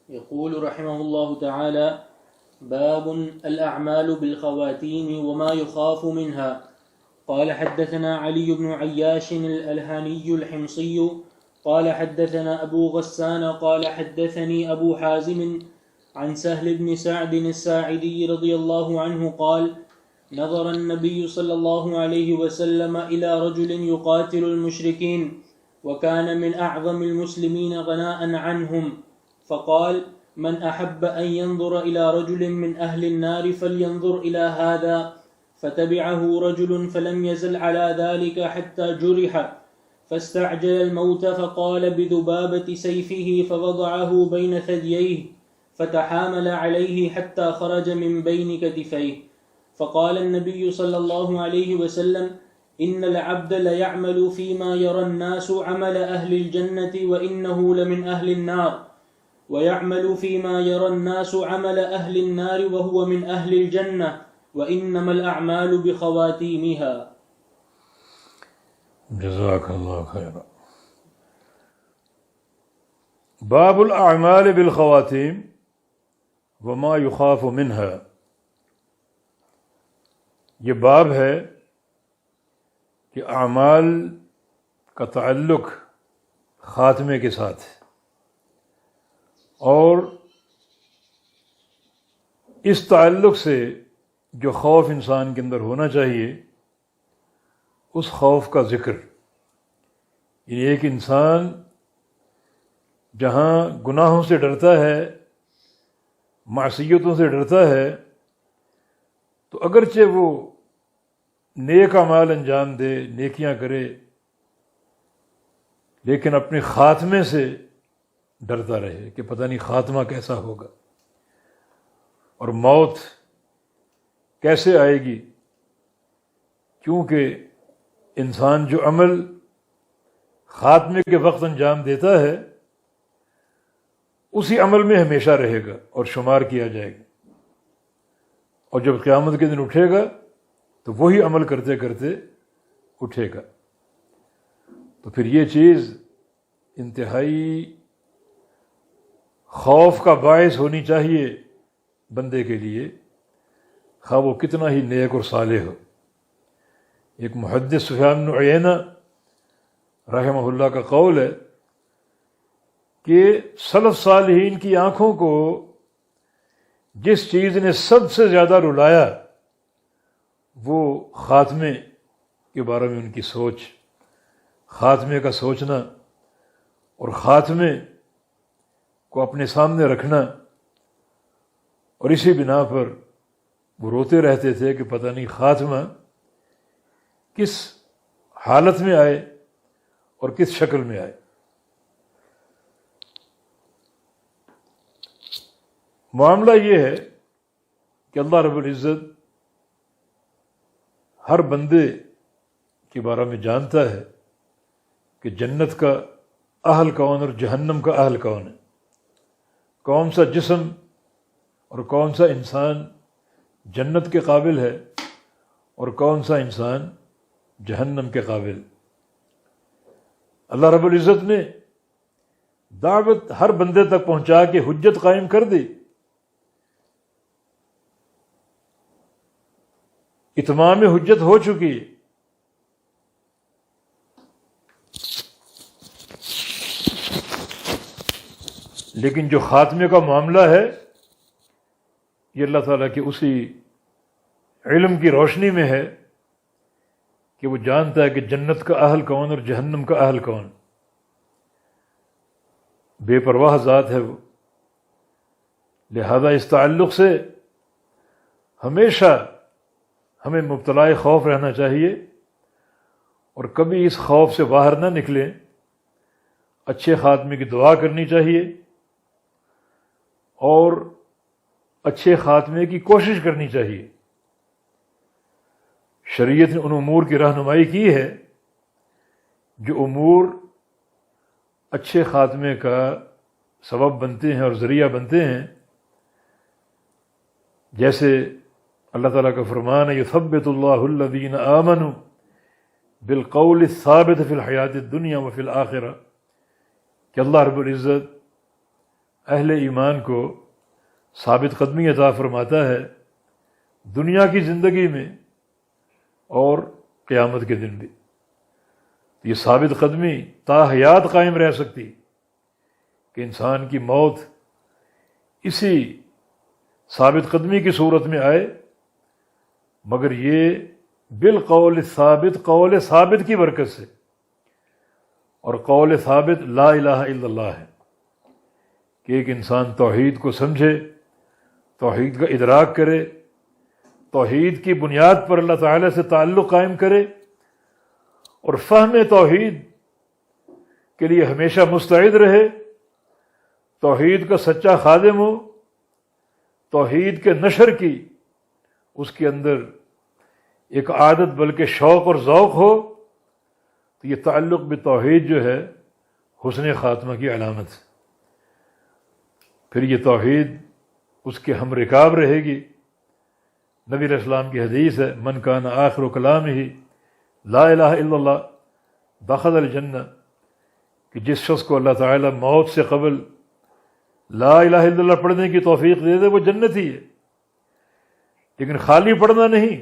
يقول رحمه الله تعالى: باب الأعمال بالخواتيم وما يخاف منها. قال حدثنا علي بن عياش الألهاني الحمصي قال حدثنا أبو غسان قال حدثني أبو حازم عن سهل بن سعد الساعدي رضي الله عنه قال: نظر النبي صلى الله عليه وسلم إلى رجل يقاتل المشركين وكان من أعظم المسلمين غناء عنهم، فقال: من أحب أن ينظر إلى رجل من أهل النار فلينظر إلى هذا. فتبعه رجل فلم يزل على ذلك حتى جرح، فاستعجل الموت فقال بذبابة سيفه فوضعه بين ثدييه فتحامل عليه حتى خرج من بين كتفيه. فقال النبي صلى الله عليه وسلم: إن العبد ليعمل فيما يرى الناس عمل أهل الجنة وإنه لمن أهل النار، ويعمل فيما يرى الناس عمل أهل النار وهو من أهل الجنة، وإنما الأعمال بخواتيمها. جزاک اللہ خیرا۔ باب الاعمال بالخواتیم وما یخاف منها، یہ باب ہے کہ اعمال کا تعلق خاتمے کے ساتھ ہے، اور اس تعلق سے جو خوف انسان کے اندر ہونا چاہیے اس خوف کا ذکر، یعنی ایک انسان جہاں گناہوں سے ڈرتا ہے، معصیتوں سے ڈرتا ہے، تو اگرچہ وہ نیک اعمال انجام دے، نیکیاں کرے، لیکن اپنے خاتمے سے ڈرتا رہے کہ پتہ نہیں خاتمہ کیسا ہوگا اور موت کیسے آئے گی، کیونکہ انسان جو عمل خاتمے کے وقت انجام دیتا ہے اسی عمل میں ہمیشہ رہے گا اور شمار کیا جائے گا، اور جب قیامت کے دن اٹھے گا تو وہی عمل کرتے کرتے اٹھے گا۔ تو پھر یہ چیز انتہائی خوف کا باعث ہونی چاہیے بندے کے لیے، خواہ وہ کتنا ہی نیک اور صالح ہو۔ ایک محدث سفیان بن عیینہ رحمہ اللہ کا قول ہے کہ سلف صالحین کی آنکھوں کو جس چیز نے سب سے زیادہ رلایا وہ خاتمے کے بارے میں ان کی سوچ، خاتمے کا سوچنا اور خاتمے کو اپنے سامنے رکھنا، اور اسی بنا پر وہ روتے رہتے تھے کہ پتہ نہیں خاتمہ کس حالت میں آئے اور کس شکل میں آئے۔ معاملہ یہ ہے کہ اللہ رب العزت ہر بندے کے بارے میں جانتا ہے کہ جنت کا اہل کون اور جہنم کا اہل کون ہے، کون سا جسم اور کون سا انسان جنت کے قابل ہے اور کون سا انسان جہنم کے قابل۔ اللہ رب العزت نے دعوت ہر بندے تک پہنچا کے حجت قائم کر دی، اتمام حجت ہو چکی ہے۔ لیکن جو خاتمے کا معاملہ ہے یہ اللہ تعالیٰ کے اسی علم کی روشنی میں ہے کہ وہ جانتا ہے کہ جنت کا اہل کون اور جہنم کا اہل کون۔ بے پرواہ ذات ہے وہ، لہذا اس تعلق سے ہمیشہ ہمیں مبتلا خوف رہنا چاہیے اور کبھی اس خوف سے باہر نہ نکلیں، اچھے خاتمے کی دعا کرنی چاہیے اور اچھے خاتمے کی کوشش کرنی چاہیے۔ شریعت نے ان امور کی رہنمائی کی ہے جو امور اچھے خاتمے کا سبب بنتے ہیں اور ذریعہ بنتے ہیں، جیسے اللہ تعالیٰ کا فرمان ہے یثبت اللہ الذین آمنوا بالقول الثابت فی الحیات الدنیا وفی الآخرہ، کہ اللہ رب العزت اہل ایمان کو ثابت قدمی عطا فرماتا ہے دنیا کی زندگی میں اور قیامت کے دن بھی. یہ ثابت قدمی تا حیات قائم رہ سکتی کہ انسان کی موت اسی ثابت قدمی کی صورت میں آئے، مگر یہ بالقول ثابت، قول ثابت کی برکت سے. اور قول ثابت لا الہ الا اللہ ہے کہ ایک انسان توحید کو سمجھے، توحید کا ادراک کرے، توحید کی بنیاد پر اللہ تعالیٰ سے تعلق قائم کرے، اور فہم توحید کے لیے ہمیشہ مستعد رہے، توحید کا سچا خادم ہو، توحید کے نشر کی اس کے اندر ایک عادت بلکہ شوق اور ذوق ہو، تو یہ تعلق بتوحید جو ہے حسن خاتمہ کی علامت ہے. پھر یہ توحید اس کے ہم رکاب رہے گی. نبی علیہ السلام کی حدیث ہے من کان آخر کلامہ لا الہ الا اللہ دخل الجنہ، کہ جس شخص کو اللہ تعالیٰ موت سے قبل لا الہ الا اللہ پڑھنے کی توفیق دے دے وہ جنتی ہے. لیکن خالی پڑھنا نہیں،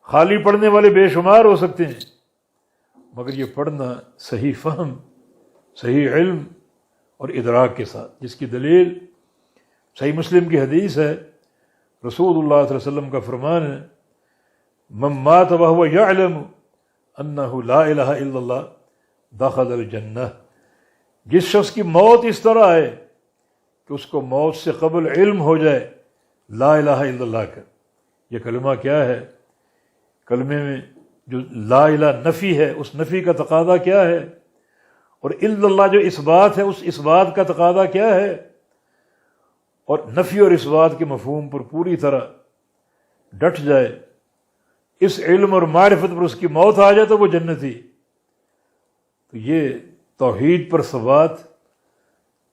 خالی پڑھنے والے بے شمار ہو سکتے ہیں، مگر یہ پڑھنا صحیح فہم، صحیح علم اور ادراک کے ساتھ، جس کی دلیل صحیح مسلم کی حدیث ہے. رسول اللہ صلی اللہ علیہ وسلم کا فرمان ہے من مات وهو يعلم انه لا الہ الا اللہ دخل الجنہ. جس شخص کی موت اس طرح آئے کہ اس کو موت سے قبل علم ہو جائے لا الہ الا اللہ کا. یہ کلمہ کیا ہے؟ کلمے میں جو لا الہ نفی ہے، اس نفی کا تقاضا کیا ہے، اور الا اللہ جو اس بات ہے اس اس بات کا تقاضا کیا ہے. اور نفی اور اس بات کے مفہوم پر پوری طرح ڈٹ جائے، اس علم اور معرفت پر اس کی موت آ جائے تو وہ جنتی. تو یہ توحید پر ثبات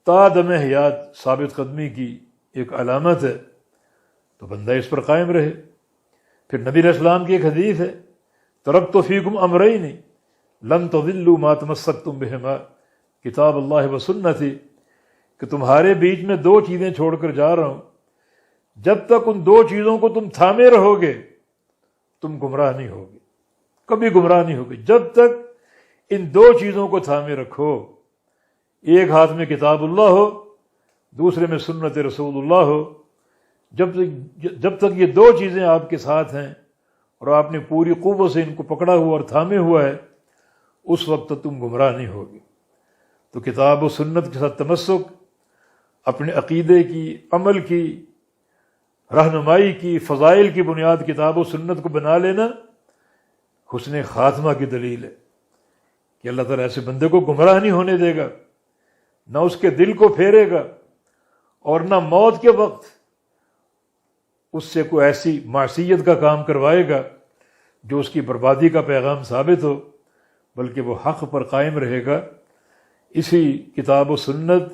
تا دم حیات ثابت قدمی کی ایک علامت ہے، تو بندہ اس پر قائم رہے. پھر نبی علیہ السلام کی ایک حدیث ہے ترکت فیکم امرین لن تضلوا ما تمسکتم بہما کتاب اللہ و سنتی، کہ تمہارے بیچ میں دو چیزیں چھوڑ کر جا رہا ہوں، جب تک ان دو چیزوں کو تم تھامے رہو گے تم گمراہ نہیں ہوگے، کبھی گمراہ نہیں ہوگے. جب تک ان دو چیزوں کو تھامے رکھو، ایک ہاتھ میں کتاب اللہ ہو، دوسرے میں سنت رسول اللہ ہو، جب تک یہ دو چیزیں آپ کے ساتھ ہیں اور آپ نے پوری قوت سے ان کو پکڑا ہوا اور تھامے ہوا ہے، اس وقت تک تم گمراہ نہیں ہوگے. تو کتاب و سنت کے ساتھ تمسک، اپنے عقیدے کی، عمل کی، رہنمائی کی، فضائل کی بنیاد کتاب و سنت کو بنا لینا حسن خاتمہ کی دلیل ہے کہ اللہ تعالیٰ ایسے بندے کو گمراہ نہیں ہونے دے گا، نہ اس کے دل کو پھیرے گا، اور نہ موت کے وقت اس سے کوئی ایسی معصیت کا کام کروائے گا جو اس کی بربادی کا پیغام ثابت ہو، بلکہ وہ حق پر قائم رہے گا اسی کتاب و سنت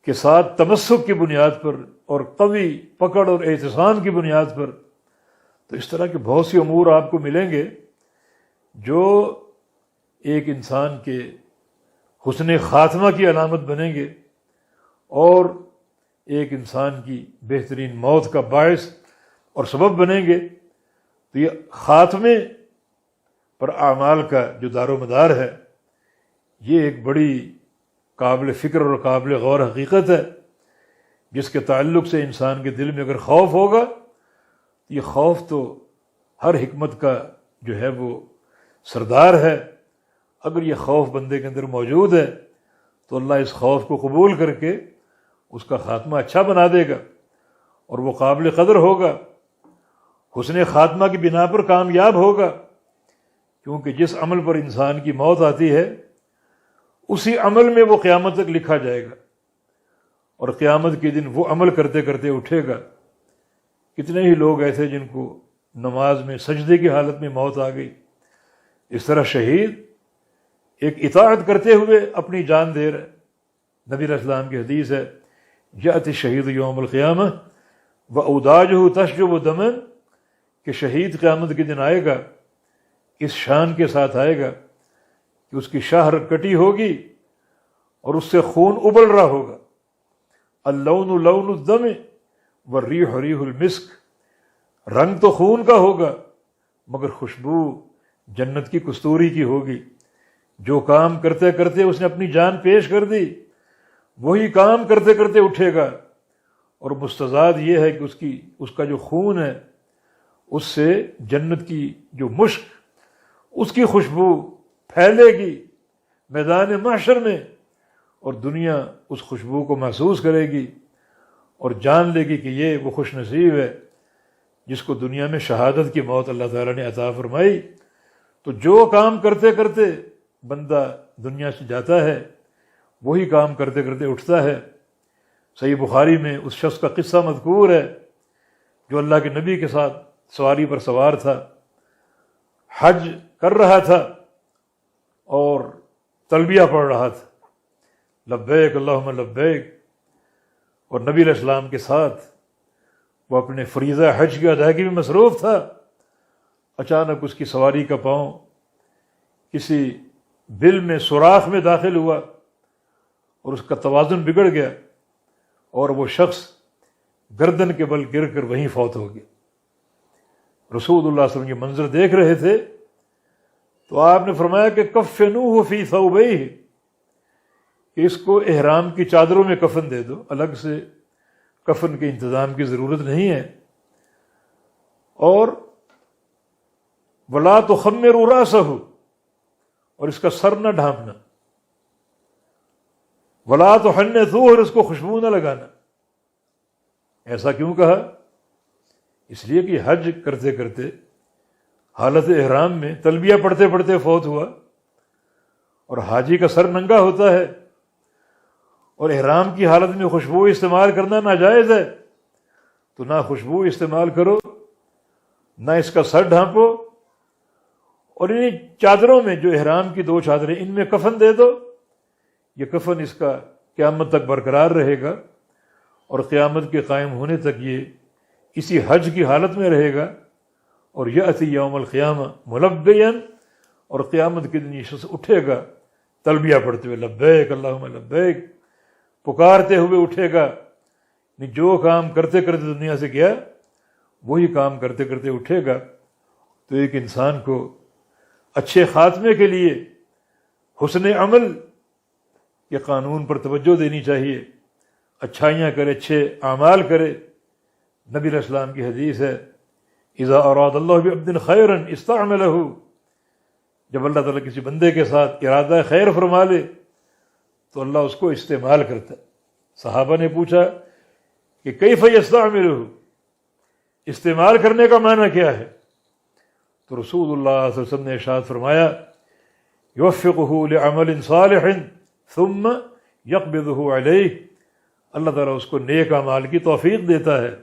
کے ساتھ تمسک کی بنیاد پر اور قوی پکڑ اور اعتصام کی بنیاد پر. تو اس طرح کے بہت سے امور آپ کو ملیں گے جو ایک انسان کے حسن خاتمہ کی علامت بنیں گے اور ایک انسان کی بہترین موت کا باعث اور سبب بنیں گے. تو یہ خاتمے پر اعمال کا جو دار و مدار ہے، یہ ایک بڑی قابل فکر اور قابل غور حقیقت ہے، جس کے تعلق سے انسان کے دل میں اگر خوف ہوگا، یہ خوف تو ہر حکمت کا جو ہے وہ سردار ہے. اگر یہ خوف بندے کے اندر موجود ہے تو اللہ اس خوف کو قبول کر کے اس کا خاتمہ اچھا بنا دے گا اور وہ قابل قدر ہوگا، حسن خاتمہ کی بنا پر کامیاب ہوگا. کیونکہ جس عمل پر انسان کی موت آتی ہے اسی عمل میں وہ قیامت تک لکھا جائے گا، اور قیامت کے دن وہ عمل کرتے کرتے اٹھے گا. کتنے ہی لوگ ایسے جن کو نماز میں سجدے کی حالت میں موت آ گئی. اس طرح شہید ایک اطاعت کرتے ہوئے اپنی جان دے رہا ہے. نبی علیہ السلام کی حدیث ہے یأتی الشہید یوم القیامہ واوداجہ تشجب دما، کہ شہید قیامت کے دن آئے گا اس شان کے ساتھ آئے گا کہ اس کی شاہ کٹی ہوگی اور اس سے خون ابل رہا ہوگا. اللون لون الدم والریح ریح المسک، رنگ تو خون کا ہوگا مگر خوشبو جنت کی کستوری کی ہوگی. جو کام کرتے کرتے اس نے اپنی جان پیش کر دی، وہی کام کرتے کرتے اٹھے گا. اور مستضاد یہ ہے کہ اس کا جو خون ہے اس سے جنت کی جو مشک، اس کی خوشبو پھیلے گی میدان محشر میں، اور دنیا اس خوشبو کو محسوس کرے گی اور جان لے گی کہ یہ وہ خوش نصیب ہے جس کو دنیا میں شہادت کی موت اللہ تعالیٰ نے عطا فرمائی. تو جو کام کرتے کرتے بندہ دنیا سے جاتا ہے وہی کام کرتے کرتے اٹھتا ہے. صحیح بخاری میں اس شخص کا قصہ مذکور ہے جو اللہ کے نبی کے ساتھ سواری پر سوار تھا، حج کر رہا تھا اور تلبیہ پڑھ رہا تھا، لبیک اللہم لبیک، اور نبی علیہ السلام کے ساتھ وہ اپنے فریضہ حج کی ادائیگی میں مصروف تھا. اچانک اس کی سواری کا پاؤں کسی بل میں سوراخ میں داخل ہوا اور اس کا توازن بگڑ گیا اور وہ شخص گردن کے بل گر کر وہیں فوت ہو گیا. رسول اللہ صلی اللہ علیہ وسلم یہ منظر دیکھ رہے تھے تو آپ نے فرمایا کہ کفنوہ فی ثوبیہ، کہ اس کو احرام کی چادروں میں کفن دے دو، الگ سے کفن کے انتظام کی ضرورت نہیں ہے. اور ولا تخمروا راسہ، اور اس کا سر نہ ڈھانپنا، ولا تحنثوہ، اور اس کو خوشبو نہ لگانا. ایسا کیوں کہا؟ اس لیے کہ حج کرتے کرتے حالت احرام میں تلبیہ پڑھتے پڑھتے فوت ہوا، اور حاجی کا سر ننگا ہوتا ہے اور احرام کی حالت میں خوشبو استعمال کرنا ناجائز ہے. تو نہ خوشبو استعمال کرو، نہ اس کا سر ڈھانپو، اور انہیں چادروں میں جو احرام کی 2 چادریں ان میں کفن دے دو. یہ کفن اس کا قیامت تک برقرار رہے گا اور قیامت کے قائم ہونے تک یہ اسی حج کی حالت میں رہے گا. اور یأتی یوم القیامہ ملبیا، اور قیامت کے دن یہ شخص اٹھے گا تلبیہ پڑھتے ہوئے لبیک اللہم لبیک، پکارتے ہوئے اٹھے گا. جو کام کرتے کرتے دنیا سے گیا وہی کام کرتے کرتے اٹھے گا. تو ایک انسان کو اچھے خاتمے کے لیے حسن عمل کے قانون پر توجہ دینی چاہیے، اچھائیاں کرے، اچھے اعمال کرے. نبی علیہ السلام کی حدیث ہے اذا اراد اللہ بعبد خیرا استعملہ، جب اللہ تعالیٰ کسی بندے کے ساتھ ارادہ خیر فرما لے تو اللہ اس کو استعمال کرتا ہے. صحابہ نے پوچھا کہ کیف یستعملہ، استعمال کرنے کا معنی کیا ہے؟ تو رسول اللہ صلی اللہ علیہ وسلم نے ارشاد فرمایا یوفقہ لعمل صالح ثم یقبضہ علیہ، اللہ تعالیٰ اس کو نیک اعمال کی توفیق دیتا ہے،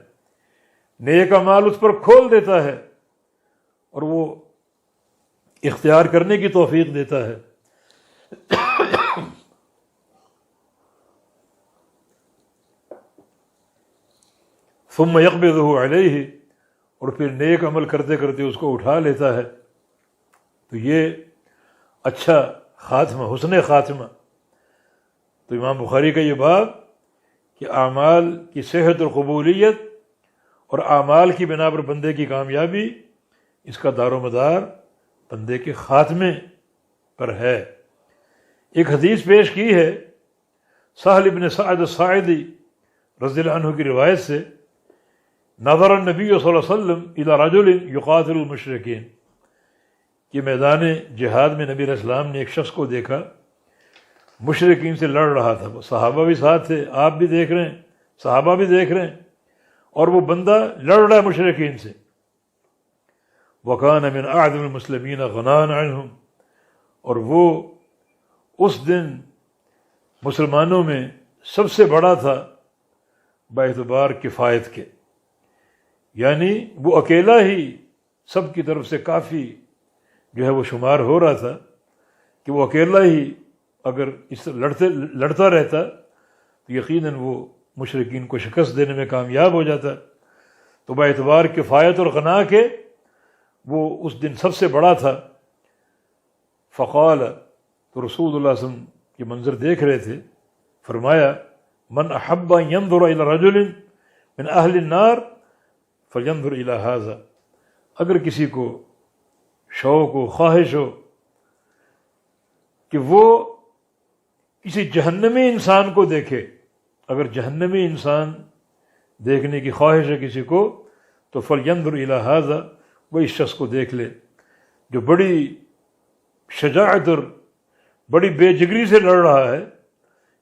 نیک اعمال اس پر کھول دیتا ہے اور وہ اختیار کرنے کی توفیق دیتا ہے. ثم یقبضہ علیہ، اور پھر نیک عمل کرتے کرتے اس کو اٹھا لیتا ہے. تو یہ اچھا خاتمہ، حسن خاتمہ. تو امام بخاری کا یہ باب کہ اعمال کی صحت اور قبولیت اور اعمال کی بنا پر بندے کی کامیابی، اس کا دار و مدار بندے کے خاتمے پر ہے. ایک حدیث پیش کی ہے سہل بن سعد الساعدی رضی اللہ عنہ کی روایت سے، نظر النبی صلی اللہ علیہ وسلم الی رجل یقاتل المشرکین، کہ میدان جہاد میں نبی علیہ السلام نے ایک شخص کو دیکھا مشرکین سے لڑ رہا تھا. وہ صحابہ بھی ساتھ تھے، آپ بھی دیکھ رہے ہیں، صحابہ بھی دیکھ رہے ہیں، اور وہ بندہ لڑ رہا ہے مشرکین سے. وَكَانَ مِنْ أَعْظَمِ الْمُسْلِمِينَ غَنَاءً عَنْهُمْ، اور وہ اس دن مسلمانوں میں سب سے بڑا تھا باعتبار کفایت کے، یعنی وہ اکیلا ہی سب کی طرف سے کافی جو ہے وہ شمار ہو رہا تھا کہ وہ اکیلا ہی اگر اس لڑتا رہتا تو یقیناً وہ مشرکین کو شکست دینے میں کامیاب ہو جاتا. تو باعتبار کفایت اور غنا کے وہ اس دن سب سے بڑا تھا. فقال، تو رسول اللہ صلی اللہ علیہ وسلم کے منظر دیکھ رہے تھے فرمایا من احب ان ينظر الى رجل من اہل النار فلينظر الى هذا، اگر کسی کو شوق و خواہش ہو کہ وہ کسی جہنمی انسان کو دیکھے، اگر جہنمی انسان دیکھنے کی خواہش ہے کسی کو تو فلینظر الی ھذا، وہ اس شخص کو دیکھ لے جو بڑی شجاعت اور بڑی بے جگری سے لڑ رہا ہے،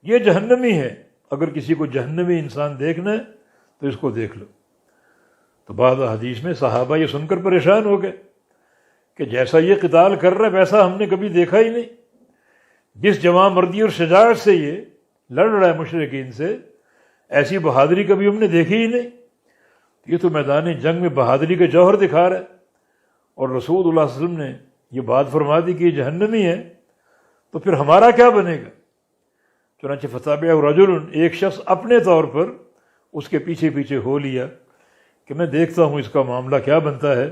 یہ جہنمی ہے، اگر کسی کو جہنمی انسان دیکھنا ہے تو اس کو دیکھ لو۔ تو بعض حدیث میں صحابہ یہ سن کر پریشان ہو گئے کہ جیسا یہ قتال کر رہا ہے ویسا ہم نے کبھی دیکھا ہی نہیں، جس جواں مردی اور شجاعت سے یہ لڑ رہا ہے مشرکین سے، ایسی بہادری کبھی ہم نے دیکھی ہی نہیں۔ یہ تو میدان جنگ میں بہادری کا جوہر دکھا رہا ہے، اور رسول اللہ صلی اللہ علیہ وسلم نے یہ بات فرما دی کہ یہ جہنمی ہے، تو پھر ہمارا کیا بنے گا؟ چنانچہ فتابعہ رجل، ایک شخص اپنے طور پر اس کے پیچھے پیچھے ہو لیا کہ میں دیکھتا ہوں اس کا معاملہ کیا بنتا ہے۔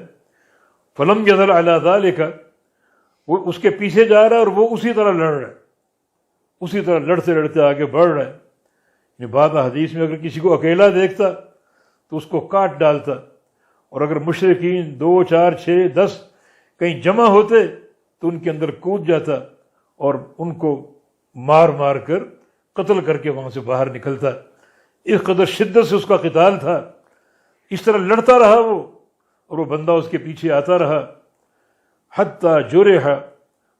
فلم یزل علی ذلک، وہ اس کے پیچھے جا رہا ہے اور وہ اسی طرح لڑ رہا ہے، اسی طرح لڑتے لڑتے آگے بڑھ رہا ہے۔ یعنی بعض حدیث میں اگر کسی کو اکیلا دیکھتا تو اس کو کاٹ ڈالتا، اور اگر مشرکین 2 4 6 10 کہیں جمع ہوتے تو ان کے اندر کود جاتا اور ان کو مار مار کر قتل کر کے وہاں سے باہر نکلتا۔ اس قدر شدت سے اس کا قتال تھا، اس طرح لڑتا رہا وہ، اور وہ بندہ اس کے پیچھے آتا رہا، حتیٰ جرح،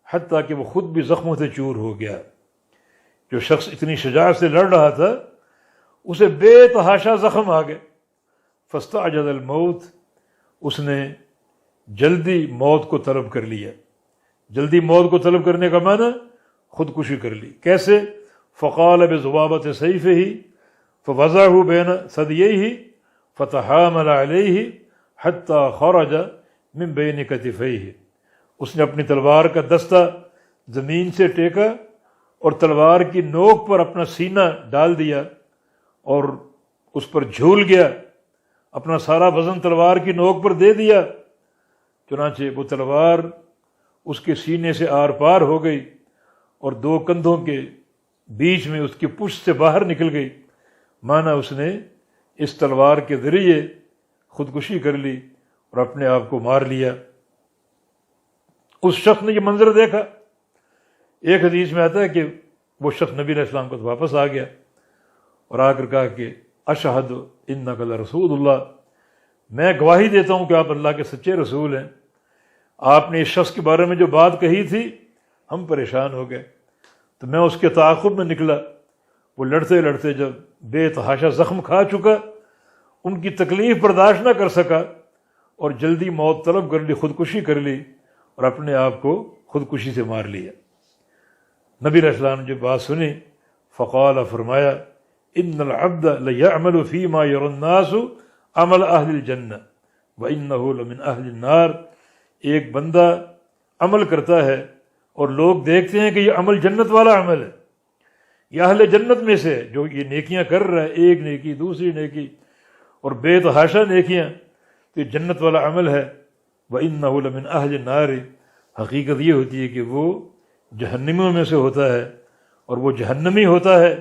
حتیٰ کہ وہ خود بھی زخموں سے چور ہو گیا۔ جو شخص اتنی شجاعت سے لڑ رہا تھا اسے بے تحاشا زخم آ گئے۔ فاستعجل الموت، اس نے جلدی موت کو طلب کر لیا۔ جلدی موت کو طلب کرنے کا معنی خودکشی کر لی۔ کیسے؟ فقال بذبابۃ سیفہ فوضعہ بین ثدییہ فتحامل علیہ حتی خرج من بین کتفیہ، اس نے اپنی تلوار کا دستہ زمین سے ٹیکا اور تلوار کی نوک پر اپنا سینہ ڈال دیا اور اس پر جھول گیا، اپنا سارا وزن تلوار کی نوک پر دے دیا، چنانچہ وہ تلوار اس کے سینے سے آر پار ہو گئی اور 2 کندھوں کے بیچ میں اس کی پشت سے باہر نکل گئی۔ مانا اس نے اس تلوار کے ذریعے خودکشی کر لی اور اپنے آپ کو مار لیا۔ اس شخص نے یہ منظر دیکھا، ایک حدیث میں آتا ہے کہ وہ شخص نبی علیہ السلام کو واپس آ گیا اور آ کر کہا کہ اشہد انک لرسول اللہ، میں گواہی دیتا ہوں کہ آپ اللہ کے سچے رسول ہیں۔ آپ نے اس شخص کے بارے میں جو بات کہی تھی ہم پریشان ہو گئے، تو میں اس کے تعاقب میں نکلا۔ وہ لڑتے لڑتے جب بے تحاشا زخم کھا چکا، ان کی تکلیف برداشت نہ کر سکا اور جلدی موت طلب کر لی، خودکشی کر لی اور اپنے آپ کو خودکشی سے مار لیا۔ نبی علیہ السلام نے جب بات سنی فقال، فرمایا ان العبد لیعمل فیما یری الناس عمل اہل الجنہ وانہ لمن اہل النار، ایک بندہ عمل کرتا ہے اور لوگ دیکھتے ہیں کہ یہ عمل جنت والا عمل ہے، یہ اہل جنت میں سے جو یہ نیکیاں کر رہا ہے، ایک نیکی دوسری نیکی اور بے تحاشا نیکیاں، تو یہ جنت والا عمل ہے۔ وَإِنَّهُ لَمِنْ أَهْلِ النَّارِ، حقیقت یہ ہوتی ہے کہ وہ جہنمیوں میں سے ہوتا ہے اور وہ جہنمی ہوتا ہے۔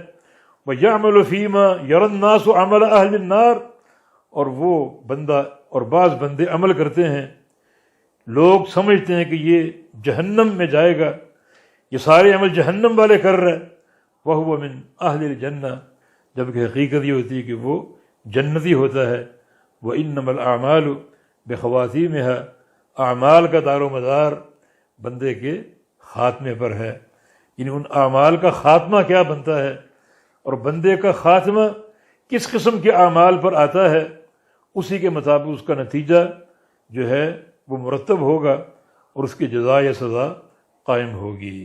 وَيَعْمَلُ فِي مَا يَرَى النَّاسُ عَمَلَ أَهْلِ النَّارِ، اور وہ بندہ اور بعض بندے عمل کرتے ہیں، لوگ سمجھتے ہیں کہ یہ جہنم میں جائے گا، یہ سارے عمل جہنم والے کر رہے، وَهُوَ مِنْ أَهْلِ الْجَنَّةِ، جبکہ حقیقت یہ ہوتی ہے کہ وہ جنتی ہوتا ہے۔ وَإِنَّمَا الْأَعْمَالُ بِخَوَاتِيمِهَا، اعمال کا دار و مدار بندے کے خاتمے پر ہے، یعنی ان اعمال کا خاتمہ کیا بنتا ہے اور بندے کا خاتمہ کس قسم کے اعمال پر آتا ہے، اسی کے مطابق اس کا نتیجہ جو ہے وہ مرتب ہوگا اور اس کی جزا یا سزا قائم ہوگی۔